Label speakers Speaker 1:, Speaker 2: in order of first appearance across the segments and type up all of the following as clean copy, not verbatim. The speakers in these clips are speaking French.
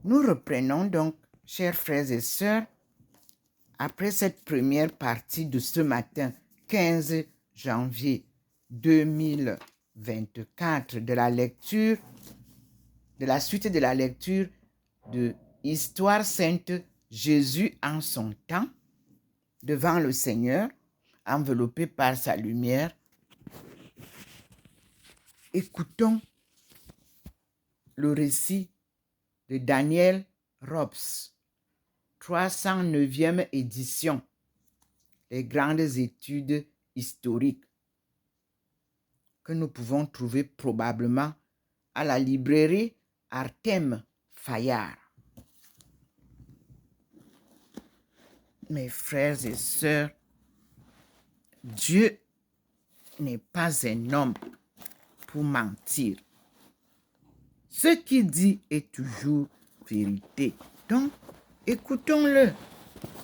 Speaker 1: Nous reprenons donc, chers frères et sœurs, après cette première partie de ce matin, 15 janvier 2024, de la suite de la lecture de Histoire sainte Jésus en son temps, devant le Seigneur, enveloppé par sa lumière. Écoutons le récit de Daniel Robs, 309e édition, les grandes études historiques, que nous pouvons trouver probablement à la librairie Artem Fayard. Mes frères et sœurs, Dieu n'est pas un homme pour mentir. Ce qu'il dit est toujours vérité. Donc, écoutons-le.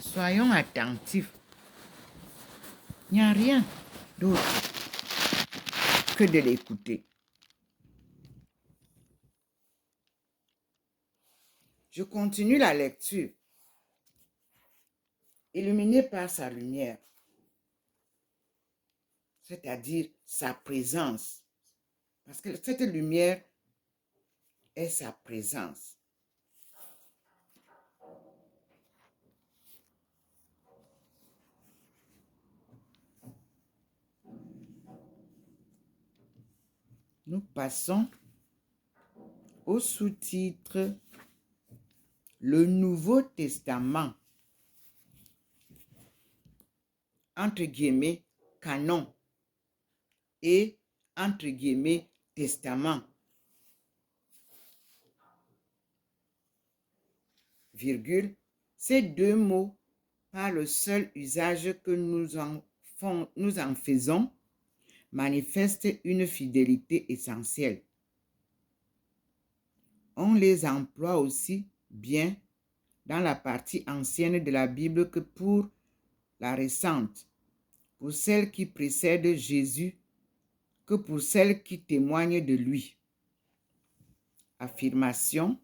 Speaker 1: Soyons attentifs. Il n'y a rien d'autre que de l'écouter. Je continue la lecture. Illuminé par sa lumière, c'est-à-dire sa présence. Parce que cette lumière est sa présence. Nous passons au sous-titre Le Nouveau Testament, entre guillemets, canon, et entre guillemets, testament, virgule, ces deux mots, par le seul usage que nous en faisons, manifestent une fidélité essentielle. On les emploie aussi bien dans la partie ancienne de la Bible que pour la récente, pour celle qui précède Jésus que pour celle qui témoigne de lui. Affirmation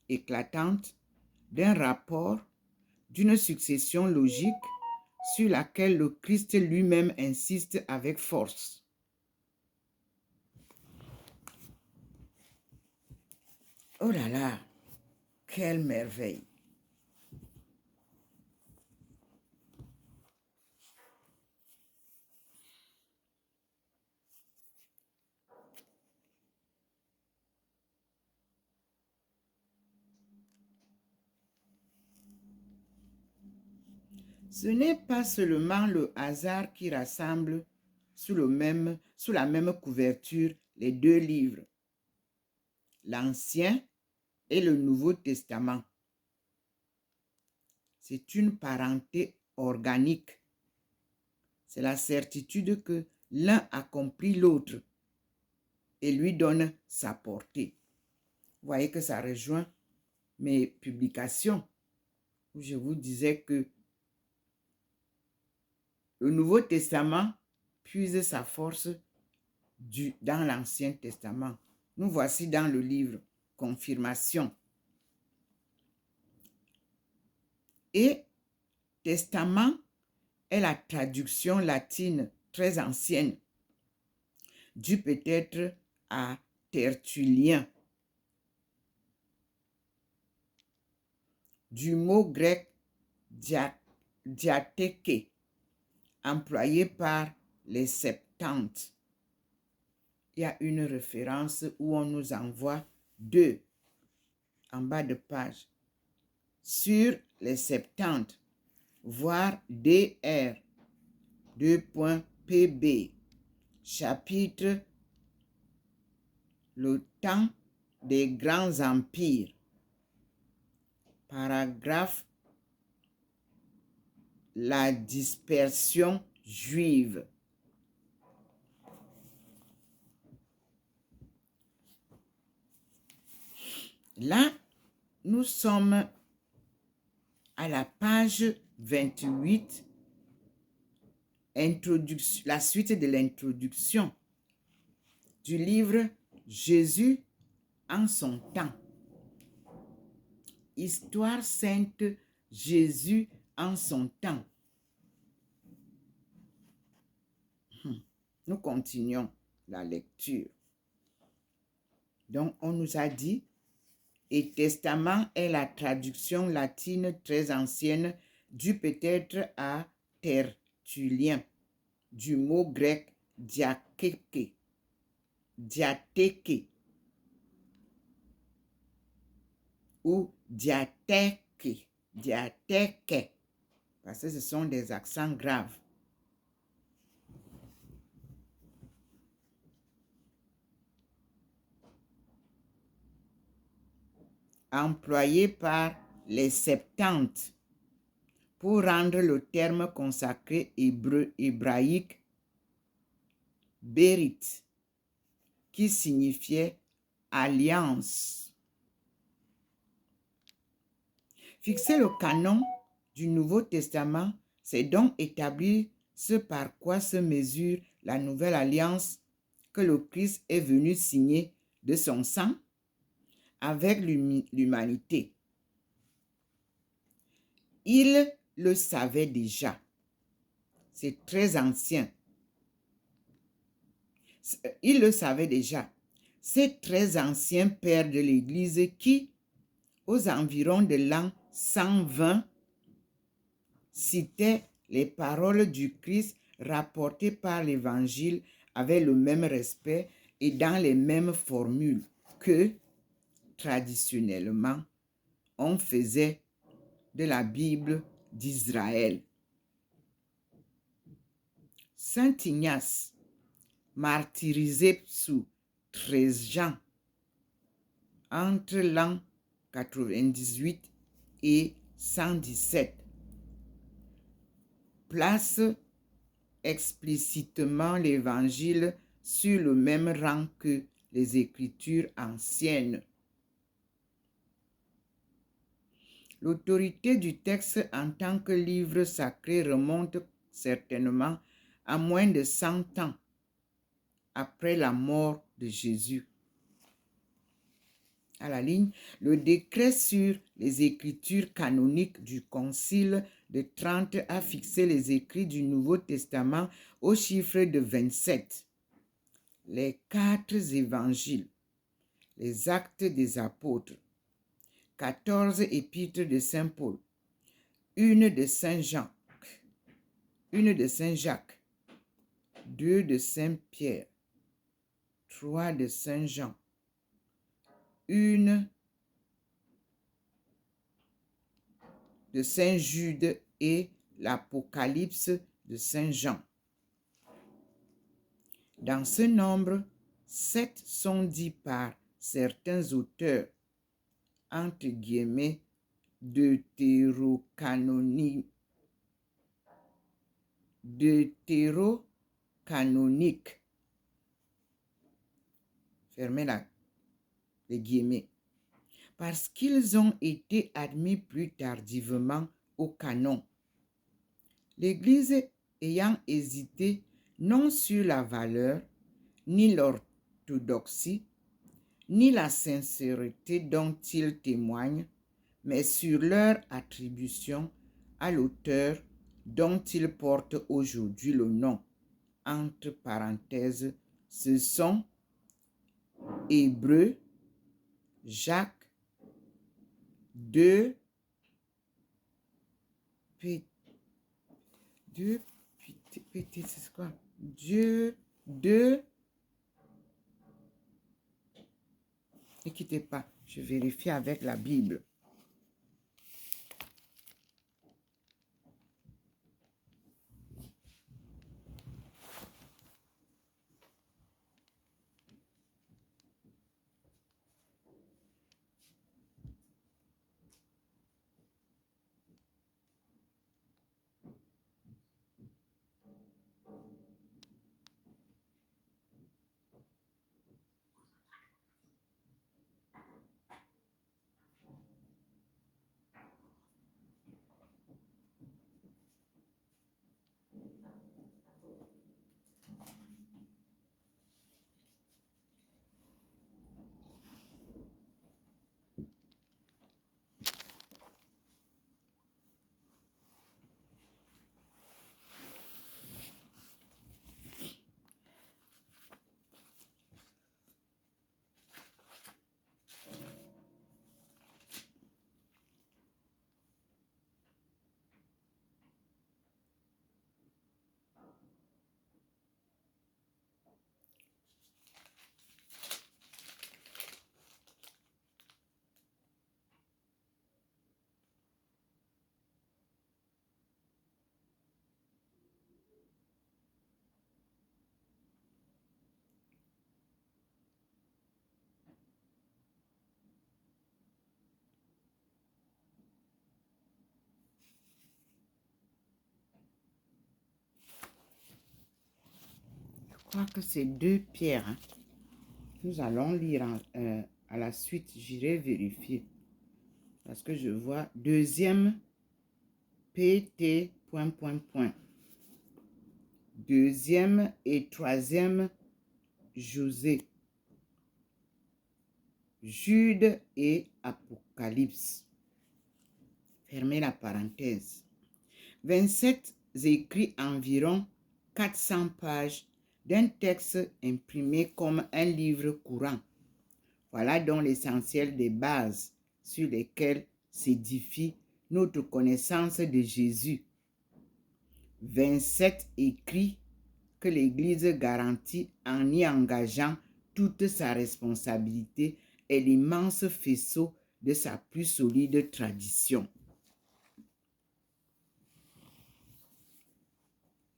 Speaker 1: éclatante d'un rapport, d'une succession logique sur laquelle le Christ lui-même insiste avec force. Oh là là, quelle merveille! Ce n'est pas seulement le hasard qui rassemble sous la même couverture les deux livres, l'Ancien et le Nouveau Testament. C'est une parenté organique. C'est la certitude que l'un a compris l'autre et lui donne sa portée. Vous voyez que ça rejoint mes publications où je vous disais que le Nouveau Testament puise sa force dans l'Ancien Testament. Nous voici dans le livre Confirmation. Et testament est la traduction latine très ancienne, due peut-être à Tertullien, du mot grec diatheke, employé par les Septante. Il y a une référence où on nous envoie 2 en bas de page. Sur les Septante, voir DR 2.pb, chapitre Le temps des grands empires, paragraphe La dispersion juive. Là, nous sommes à la page 28, la suite de l'introduction du livre Jésus en son temps. Histoire sainte, Jésus en son temps. Nous continuons la lecture. Donc, on nous a dit, et testament est la traduction latine très ancienne due peut-être à Tertullien, du mot grec diatheke, ou diathèque, parce que ce sont des accents graves. Employé par les Septante pour rendre le terme consacré hébraïque Bérit, qui signifiait alliance. Fixer le canon du Nouveau Testament, c'est donc établir ce par quoi se mesure la nouvelle alliance que le Christ est venu signer de son sang avec l'humanité. Il le savait déjà. C'est très ancien. Il le savait déjà. Ces très anciens pères de l'Église qui, aux environs de l'an 120, citaient les paroles du Christ rapportées par l'Évangile avec le même respect et dans les mêmes formules que, traditionnellement, on faisait de la Bible d'Israël. Saint Ignace, martyrisé sous Trézjan entre l'an 98 et 117, place explicitement l'Évangile sur le même rang que les Écritures anciennes. L'autorité du texte en tant que livre sacré remonte certainement à moins de 100 ans après la mort de Jésus. À la ligne, le décret sur les écritures canoniques du Concile de Trente a fixé les écrits du Nouveau Testament au chiffre de 27. Les 4 évangiles, les actes des apôtres, 14 épîtres de Saint Paul, une de Saint Jean, une de Saint Jacques, 2 de Saint Pierre, 3 de Saint Jean, une de Saint Jude et l'Apocalypse de Saint Jean. Dans ce nombre, 7 sont dits par certains auteurs, entre guillemets, deutérocanoniques. Fermez les guillemets. Parce qu'ils ont été admis plus tardivement au canon. L'Église ayant hésité non sur la valeur, ni l'orthodoxie, ni la sincérité dont ils témoignent, mais sur leur attribution à l'auteur dont ils portent aujourd'hui le nom. Entre parenthèses, ce sont Hébreux, Jacques, 2 c'est quoi? Dieu, 2. Ne quittez pas, je vérifie avec la Bible. crois que c'est 2 Pierre. Hein. Nous allons lire à la suite. J'irai vérifier. Parce que je vois deuxième PT... Deuxième et troisième José. Jude et Apocalypse. Fermez la parenthèse. 27 écrits environ 400 pages d'un texte imprimé comme un livre courant. Voilà donc l'essentiel des bases sur lesquelles s'édifie notre connaissance de Jésus. 27 écrits que l'Église garantit en y engageant toute sa responsabilité et l'immense faisceau de sa plus solide tradition.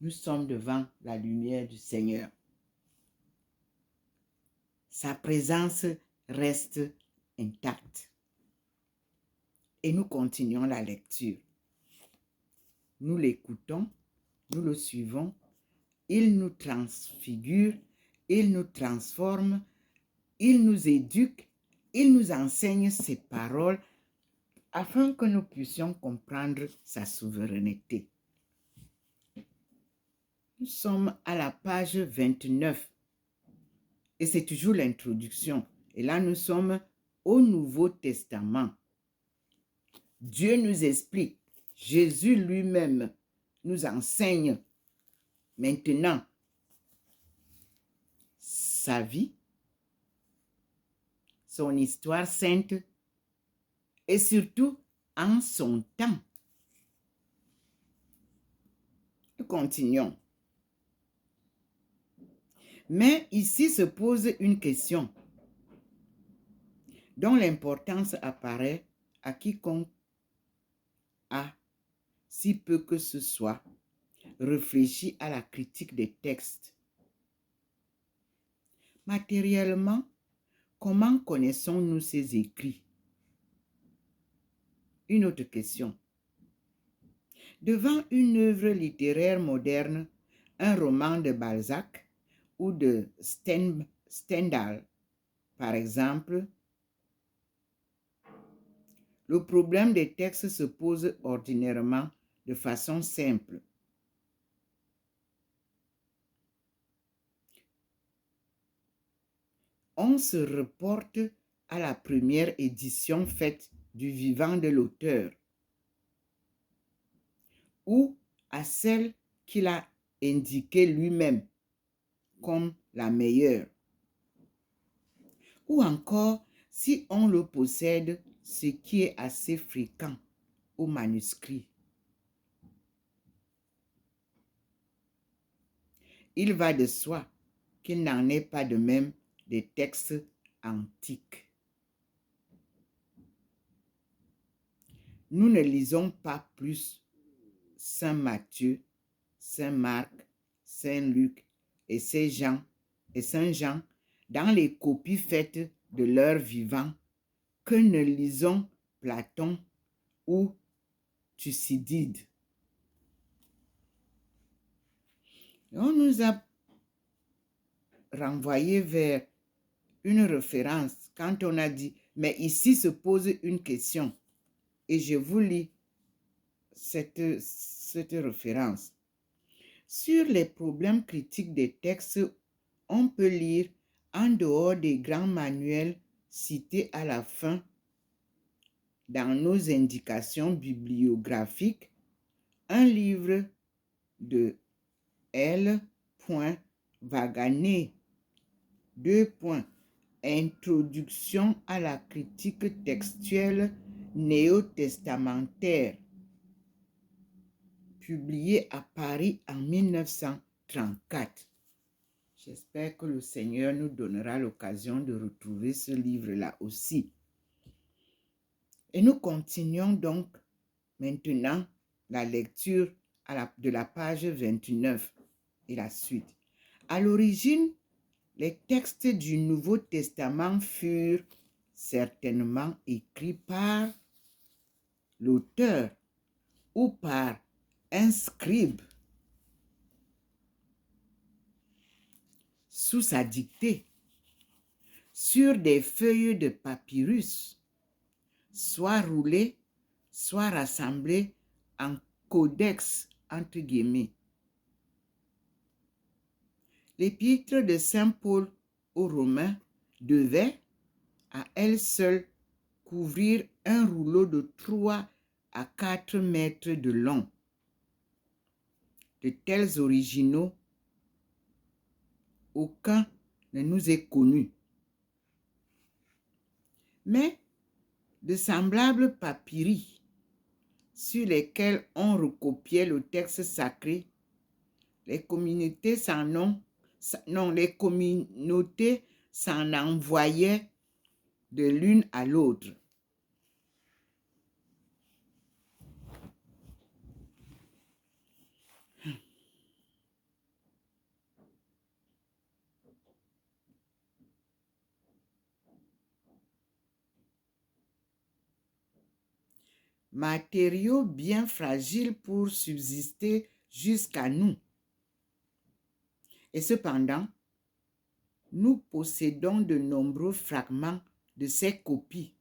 Speaker 1: Nous sommes devant la lumière du Seigneur. Sa présence reste intacte. Et nous continuons la lecture. Nous l'écoutons, nous le suivons. Il nous transfigure, il nous transforme, il nous éduque, il nous enseigne ses paroles afin que nous puissions comprendre sa souveraineté. Nous sommes à la page 29 et c'est toujours l'introduction. Et là, nous sommes au Nouveau Testament. Dieu nous explique, Jésus lui-même nous enseigne maintenant sa vie, son histoire sainte et surtout en son temps. Nous continuons. Mais ici se pose une question dont l'importance apparaît à quiconque a, si peu que ce soit, réfléchi à la critique des textes. Matériellement, comment connaissons-nous ces écrits? Une autre question. Devant une œuvre littéraire moderne, un roman de Balzac ou de Stendhal, par exemple, le problème des textes se pose ordinairement de façon simple. On se reporte à la première édition faite du vivant de l'auteur ou à celle qu'il a indiquée lui-même comme la meilleure. Ou encore, si on le possède, ce qui est assez fréquent au manuscrit. Il va de soi qu'il n'en est pas de même des textes antiques. Nous ne lisons pas plus Saint Matthieu, Saint Marc, Saint Luc et Saint Jean dans les copies faites de leur vivant que ne lisons Platon ou Thucydide. On nous a renvoyé vers une référence quand on a dit, mais ici se pose une question. Et je vous lis cette référence. Sur les problèmes critiques des textes, on peut lire, en dehors des grands manuels cités à la fin dans nos indications bibliographiques, un livre de L. Waganer, Introduction à la critique textuelle néo-testamentaire, publié à Paris en 1934. J'espère que le Seigneur nous donnera l'occasion de retrouver ce livre-là aussi. Et nous continuons donc maintenant la lecture de la page 29 et la suite. À l'origine, les textes du Nouveau Testament furent certainement écrits par l'auteur ou par un scribe. sous sa dictée sur des feuilles de papyrus, soit roulées, soit rassemblées en codex entre guillemets. L'épître de Saint Paul aux Romains devait, à elle seule, couvrir un rouleau de 3 à 4 mètres de long. De tels originaux, aucun ne nous est connu. Mais de semblables papyri sur lesquels on recopiait le texte sacré, les communautés s'en envoyaient de l'une à l'autre. Matériaux bien fragiles pour subsister jusqu'à nous. Et cependant, nous possédons de nombreux fragments de ces copies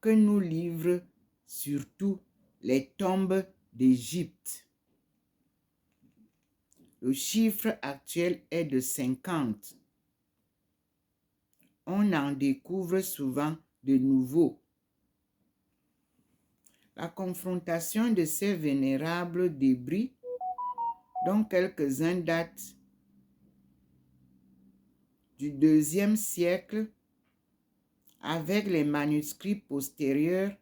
Speaker 1: que nous livrent surtout les tombes d'Égypte. Le chiffre actuel est de 50. On en découvre souvent de nouveaux. La confrontation de ces vénérables débris, dont quelques-uns datent du IIe siècle, avec les manuscrits postérieurs,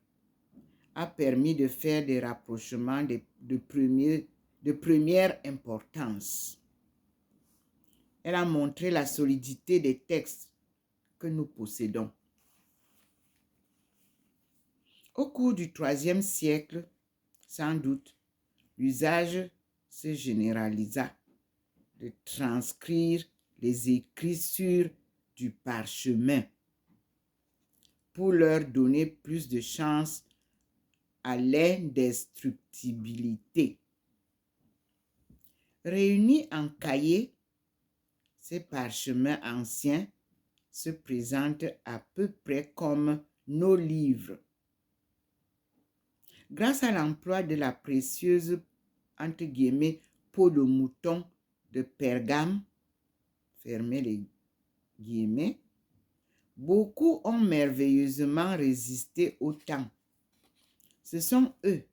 Speaker 1: a permis de faire des rapprochements de première importance. Elle a montré la solidité des textes que nous possédons. Au cours du IIIe siècle, sans doute, l'usage se généralisa de transcrire les écrits sur du parchemin pour leur donner plus de chance à l'indestructibilité. Réunis en cahiers, ces parchemins anciens se présentent à peu près comme nos livres. Grâce à l'emploi de la précieuse, entre guillemets, peau de mouton de Pergame, fermez les guillemets, beaucoup ont merveilleusement résisté au temps. Ce sont eux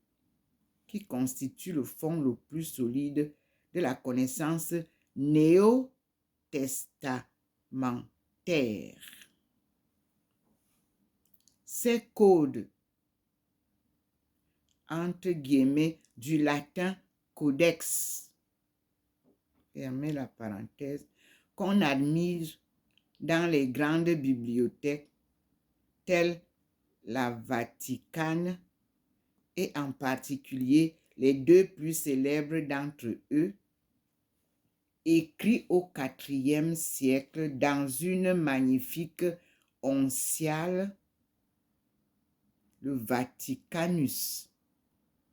Speaker 1: qui constituent le fond le plus solide de la connaissance néo-testamentaire. Ces codes, entre guillemets, du latin codex, fermez la parenthèse, qu'on admire dans les grandes bibliothèques telles la Vaticane et en particulier les deux plus célèbres d'entre eux, écrits au IVe siècle dans une magnifique onciale, le Vaticanus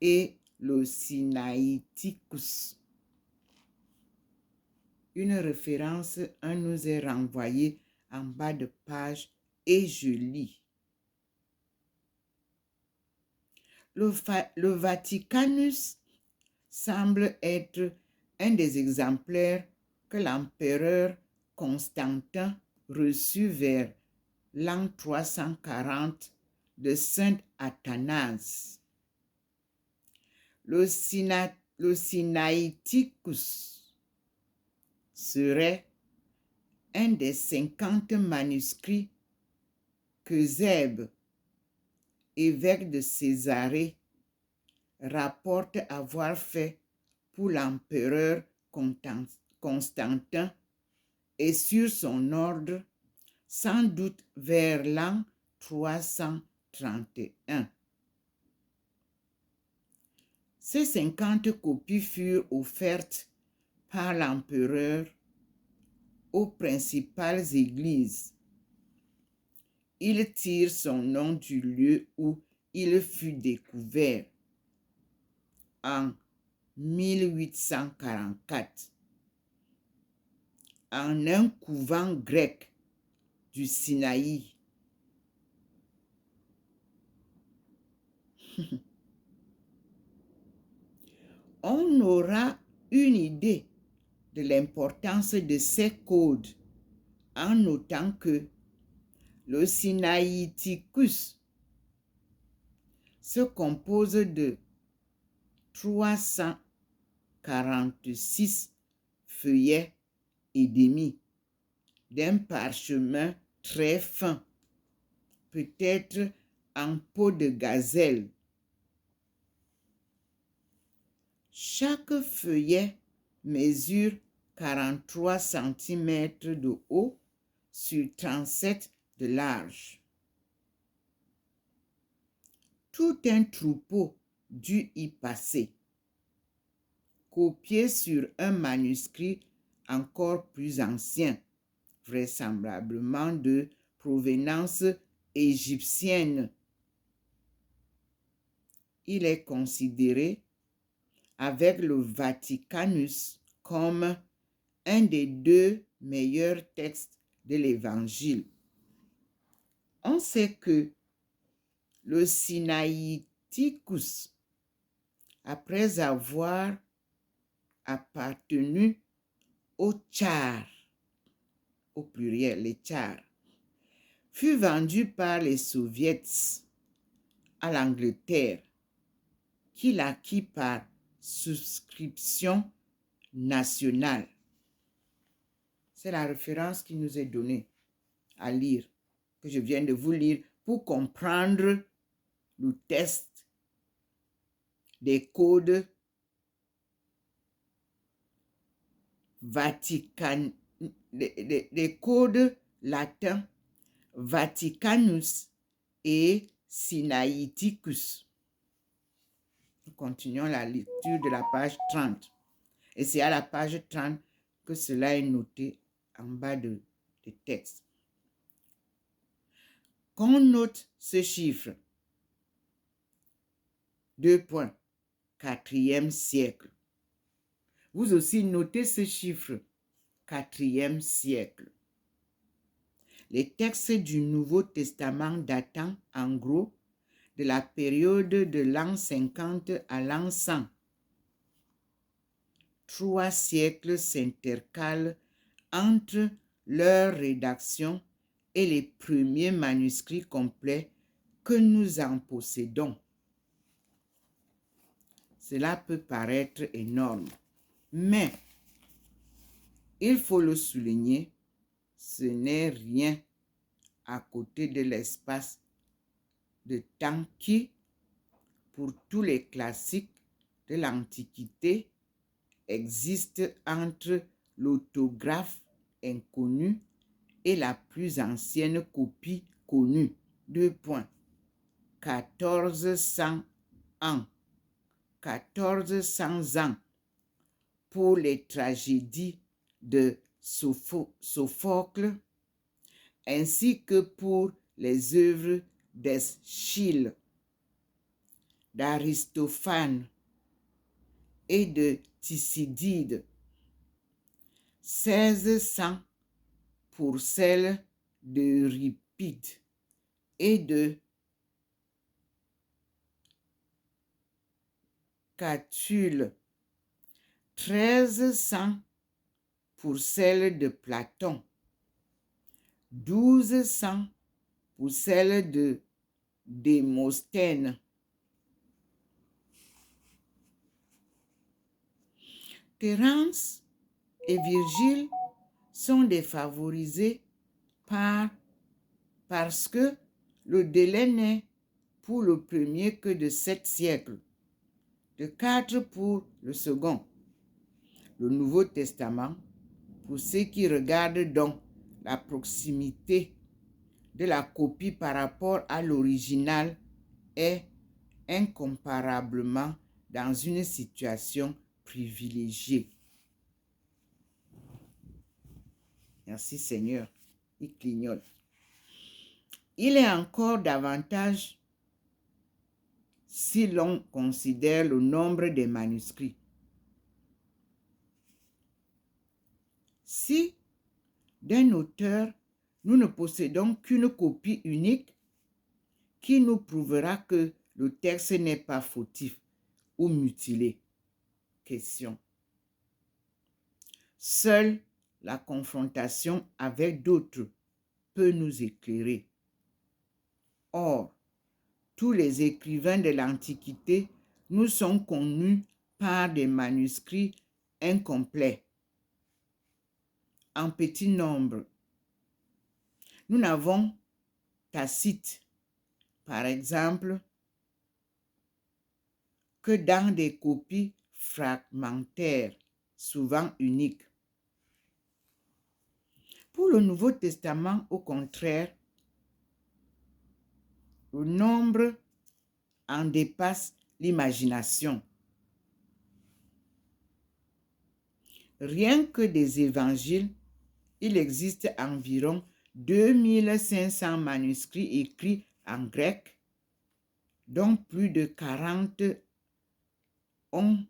Speaker 1: et le Sinaiticus. Une référence nous est renvoyée en bas de page et je lis. Le Vaticanus semble être un des exemplaires que l'empereur Constantin reçut vers l'an 340 de saint Athanase. Le Sinaiticus serait un des 50 manuscrits que Zèbe, évêque de Césarée, rapporte avoir fait pour l'empereur Constantin et sur son ordre, sans doute vers l'an 331. Ces 50 copies furent offertes par l'empereur aux principales églises. Il tire son nom du lieu où il fut découvert en 1844. en un couvent grec du Sinaï. On aura une idée de l'importance de ces codes en notant que le Sinaiticus se compose de 346 feuillets et demi d'un parchemin très fin, peut-être en peau de gazelle. Chaque feuillet mesure 43 cm de haut sur 37 de large. Tout un troupeau dut y passer, copié sur un manuscrit encore plus ancien, vraisemblablement de provenance égyptienne. Il est considéré avec le Vaticanus comme un des 2 meilleurs textes de l'Évangile. On sait que le Sinaiticus, après avoir appartenu aux Tsars, au pluriel, les Tsars, fut vendu par les Soviets à l'Angleterre, qui l'acquit par souscription nationale. C'est la référence qui nous est donnée à lire, que je viens de vous lire, pour comprendre le test des codes des codes latins Vaticanus et Sinaiticus. Nous continuons la lecture de la page 30. Et c'est à la page 30 que cela est noté en bas du texte. Qu'on note ce chiffre. 2 points. 4e siècle. Vous aussi notez ce chiffre. 4e siècle. Les textes du Nouveau Testament datant en gros de la période de l'an 50 à l'an 100. 3 siècles s'intercalent entre leur rédaction et les premiers manuscrits complets que nous en possédons. Cela peut paraître énorme, mais il faut le souligner, ce n'est rien à côté de l'espace de temps qui, pour tous les classiques de l'Antiquité, existe entre l'autographe inconnu et la plus ancienne copie connue. 2 points. 1400 ans. 1400 ans pour les tragédies de Sophocle ainsi que pour les œuvres d'Eschyle, d'Aristophane et de Thucydide. 1600 pour celles d'Euripide et de Catulle. 1300 pour celle de Platon. 1200 pour celle de Démosthène. Terence et Virgile sont défavorisés parce que le délai n'est pour le premier que de 7 siècles, de 4 pour le second. Le Nouveau Testament, pour ceux qui regardent donc la proximité de la copie par rapport à l'original, est incomparablement dans une situation privilégiée. Merci Seigneur, il clignote. Il est encore davantage si l'on considère le nombre des manuscrits. Si d'un auteur, nous ne possédons qu'une copie unique qui nous prouvera que le texte n'est pas fautif ou mutilé. Question. Seule la confrontation avec d'autres peut nous éclairer. Or, tous les écrivains de l'Antiquité nous sont connus par des manuscrits incomplets, en petit nombre. Nous n'avons Tacite, par exemple, que dans des copies fragmentaires, souvent uniques. Pour le Nouveau Testament, au contraire, le nombre en dépasse l'imagination. Rien que des évangiles, il existe environ 2500 manuscrits écrits en grec, dont plus de 40 ont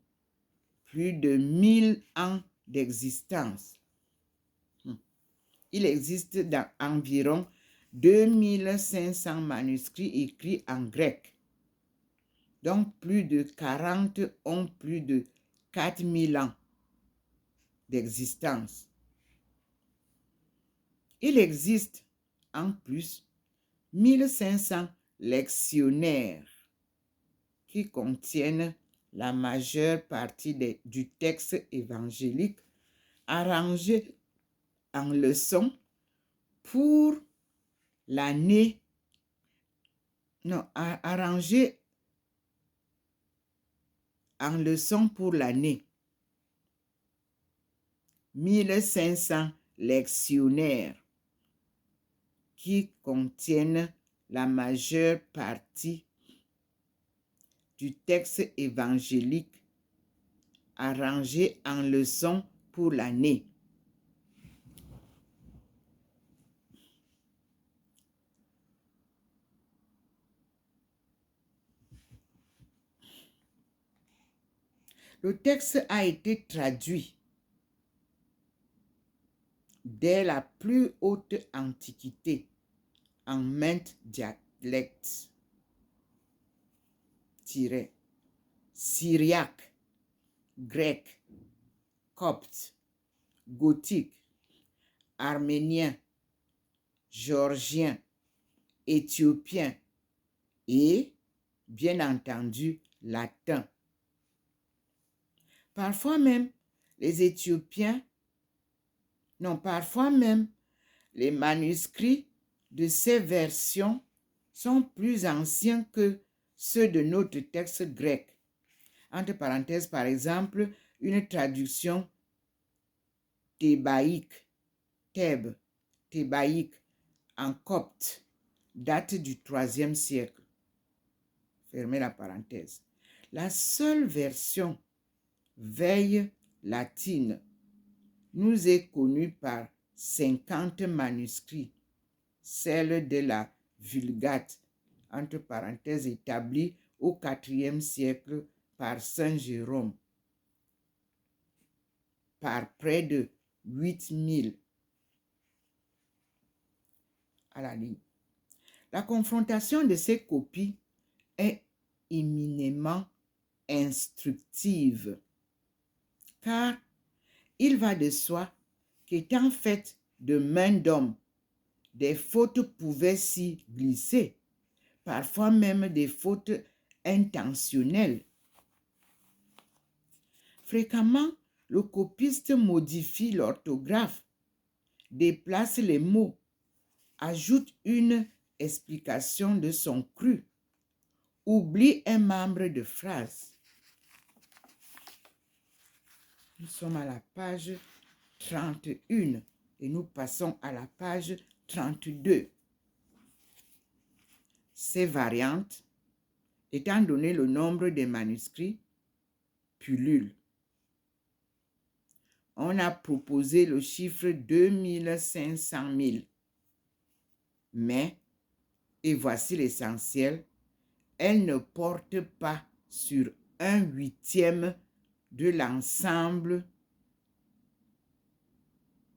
Speaker 1: plus de 1000 ans d'existence. Il existe environ 2500 manuscrits écrits en grec, dont plus de 40 ont plus de 4000 ans d'existence. Il existe en plus 1500 lectionnaires qui contiennent la majeure partie du texte évangélique arrangé en leçons pour l'année, arrangé en leçons pour l'année. 1500 lectionnaires qui contiennent la majeure partie du texte évangélique arrangé en leçons pour l'année. Le texte a été traduit dès la plus haute antiquité en maintes dialectes. Syriaque, grec, copte, gothique, arménien, géorgien, éthiopien et, bien entendu, latin. Parfois même, les manuscrits de ces versions sont plus anciens que ceux de notre texte grec. Entre parenthèses, par exemple, une traduction thébaïque en copte date du IIIe siècle. Fermez la parenthèse. La seule version veille latine nous est connue par 50 manuscrits, celle de la Vulgate, entre parenthèses, établie au IVe siècle par Saint Jérôme, par près de 8000 à la ligne. La confrontation de ces copies est éminemment instructive, car il va de soi qu'étant faites de main d'homme, des fautes pouvaient s'y glisser, parfois même des fautes intentionnelles. Fréquemment, le copiste modifie l'orthographe, déplace les mots, ajoute une explication de son cru, oublie un membre de phrase. Nous sommes à la page 31 et nous passons à la page 32. Ces variantes, étant donné le nombre des manuscrits, pullulent. On a proposé le chiffre 2500 000. Mais, et voici l'essentiel, elle ne porte pas sur 1/8 de l'ensemble,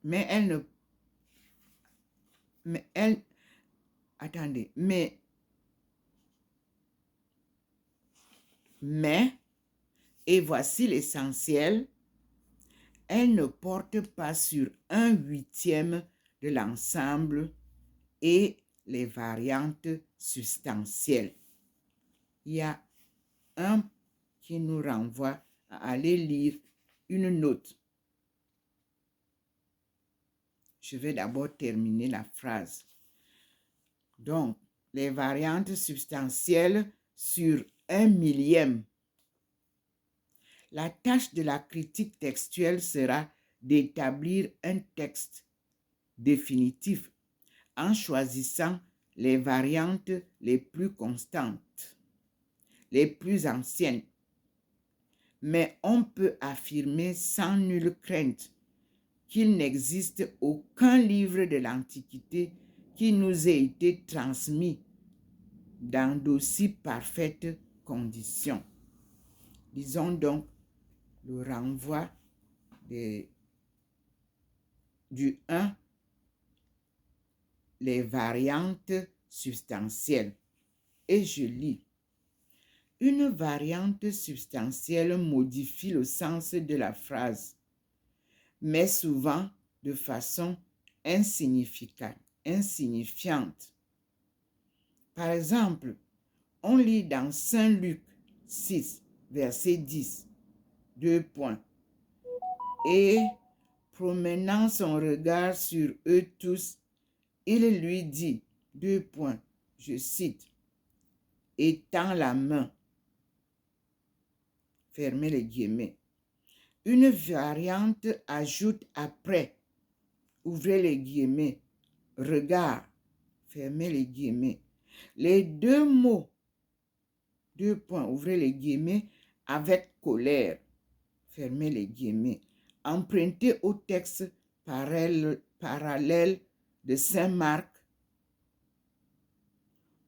Speaker 1: mais elle ne mais elle, attendez, mais, et voici l'essentiel, elle ne porte pas sur 1/8 de l'ensemble et les variantes substantielles. Il y a un qui nous renvoie à aller lire une note. Je vais d'abord terminer la phrase. Donc, les variantes substantielles sur 1/1000. La tâche de la critique textuelle sera d'établir un texte définitif en choisissant les variantes les plus constantes, les plus anciennes. Mais on peut affirmer sans nulle crainte qu'il n'existe aucun livre de l'Antiquité qui nous ait été transmis dans d'aussi parfaites conditions. Disons donc le renvoi du 1, les variantes substantielles. Et je lis. Une variante substantielle modifie le sens de la phrase, mais souvent de façon insignifiante. Par exemple, on lit dans Saint Luc 6, verset 10, 2 points. Et promenant son regard sur eux tous, il lui dit, 2 points, je cite, étends la main, fermez les guillemets. Une variante ajoute après, ouvrez les guillemets, regard, fermez les guillemets. Les deux mots, 2 points, ouvrez les guillemets, avec colère, fermez les guillemets, empruntés au texte parallèle de Saint Marc,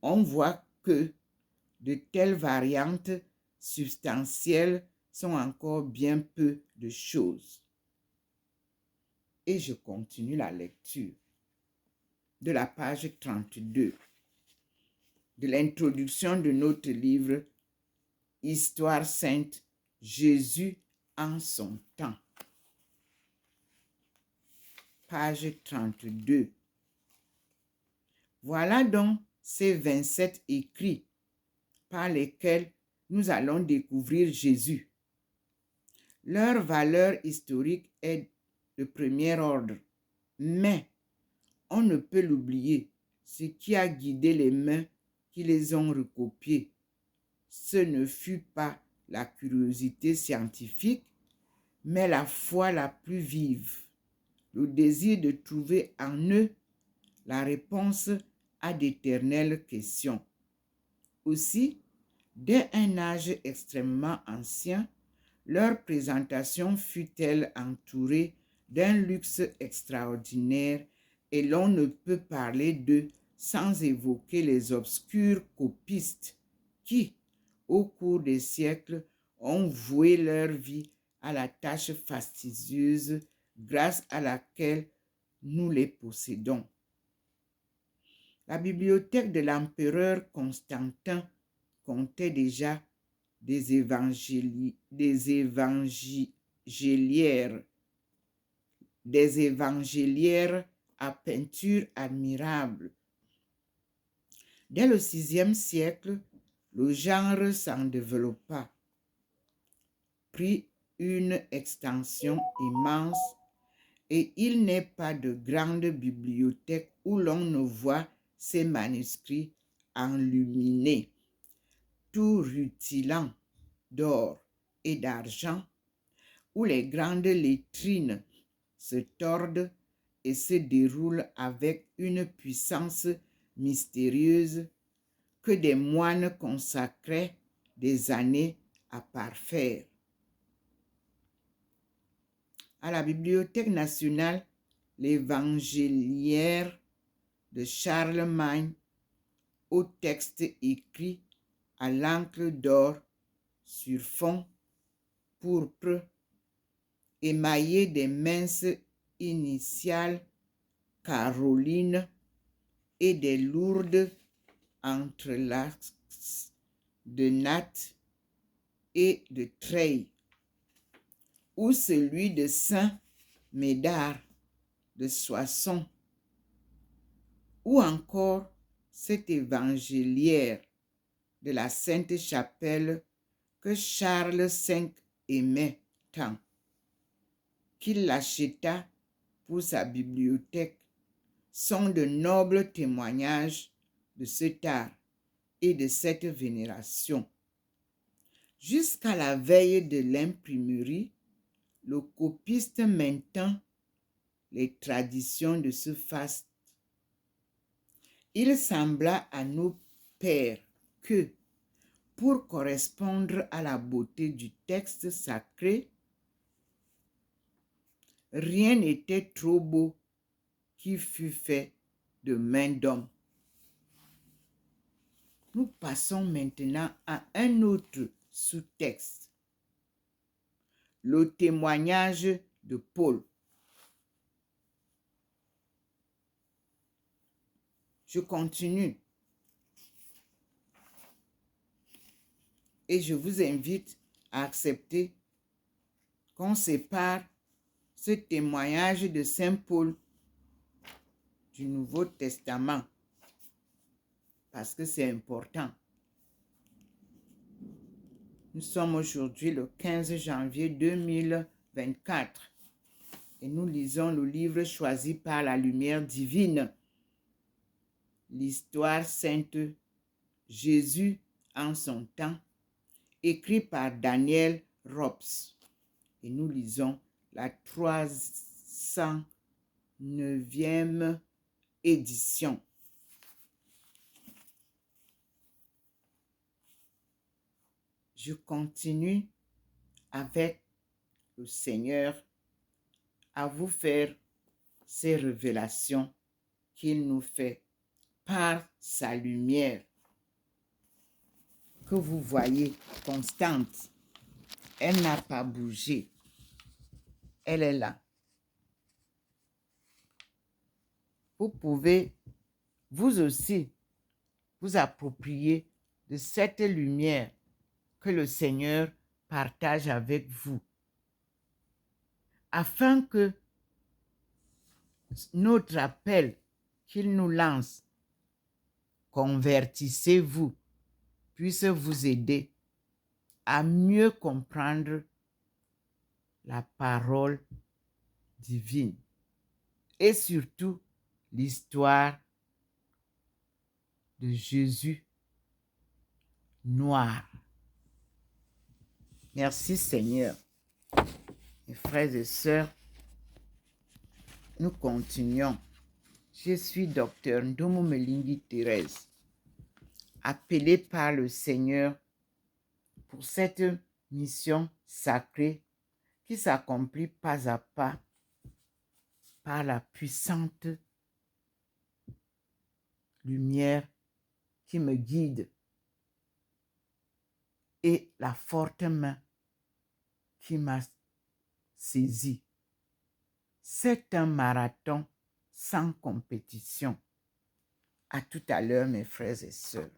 Speaker 1: on voit que de telles variantes substantielles sont encore bien peu de choses. Et je continue la lecture de la page 32 de l'introduction de notre livre Histoire sainte, Jésus en son temps. Page 32. Voilà donc ces 27 écrits par lesquels nous allons découvrir Jésus. Leur valeur historique est de premier ordre, mais on ne peut l'oublier, ce qui a guidé les mains qui les ont recopiés. Ce ne fut pas la curiosité scientifique, mais la foi la plus vive, le désir de trouver en eux la réponse à d'éternelles questions. Aussi, dès un âge extrêmement ancien, leur présentation fut-elle entourée d'un luxe extraordinaire et l'on ne peut parler d'eux sans évoquer les obscurs copistes qui, au cours des siècles, ont voué leur vie à la tâche fastidieuse grâce à laquelle nous les possédons. La bibliothèque de l'empereur Constantin comptait déjà des évangéliaires à peinture admirable. Dès le VIe siècle, le genre s'en développa, prit une extension immense et il n'est pas de grande bibliothèque où l'on ne voit ces manuscrits enluminés, tout rutilant d'or et d'argent, où les grandes lettrines se tordent et se déroulent avec une puissance mystérieuse que des moines consacraient des années à parfaire. À la Bibliothèque nationale, l'Évangéliaire de Charlemagne, au texte écrit à l'encre d'or sur fond pourpre, émaillé des minces initiales Caroline, et des lourdes entrelacs de nattes et de treilles, ou celui de Saint Médard de Soissons, ou encore cette évangéliaire de la Sainte-Chapelle que Charles V aimait tant, qu'il l'acheta pour sa bibliothèque, sont de nobles témoignages de cet art et de cette vénération. Jusqu'à la veille de l'imprimerie, le copiste maintint les traditions de ce faste. Il sembla à nos pères que, pour correspondre à la beauté du texte sacré, rien n'était trop beau qui fût fait de main d'homme. Nous passons maintenant à un autre sous-texte, le témoignage de Paul. Je continue. Et je vous invite à accepter qu'on sépare ce témoignage de Saint Paul du Nouveau Testament, parce que c'est important. Nous sommes aujourd'hui le 15 janvier 2024 et nous lisons le livre choisi par la lumière divine, l'histoire sainte Jésus en son temps, écrit par Daniel Robs. Et nous lisons la 309e édition. Je continue avec le Seigneur à vous faire ces révélations qu'il nous fait par sa lumière que vous voyez constante. Elle n'a pas bougé. Elle est là. Vous pouvez, vous aussi, vous approprier de cette lumière que le Seigneur partage avec vous, afin que notre appel qu'il nous lance, convertissez-vous, puisse vous aider à mieux comprendre la parole divine et surtout l'histoire de Jésus noir. Merci Seigneur. Mes frères et sœurs, nous continuons. Je suis Dr Ndomo Melingi Thérèse, appelée par le Seigneur pour cette mission sacrée qui s'accomplit pas à pas par la puissante lumière qui me guide et la forte main qui m'a saisi. C'est un marathon sans compétition. À tout à l'heure, mes frères et sœurs.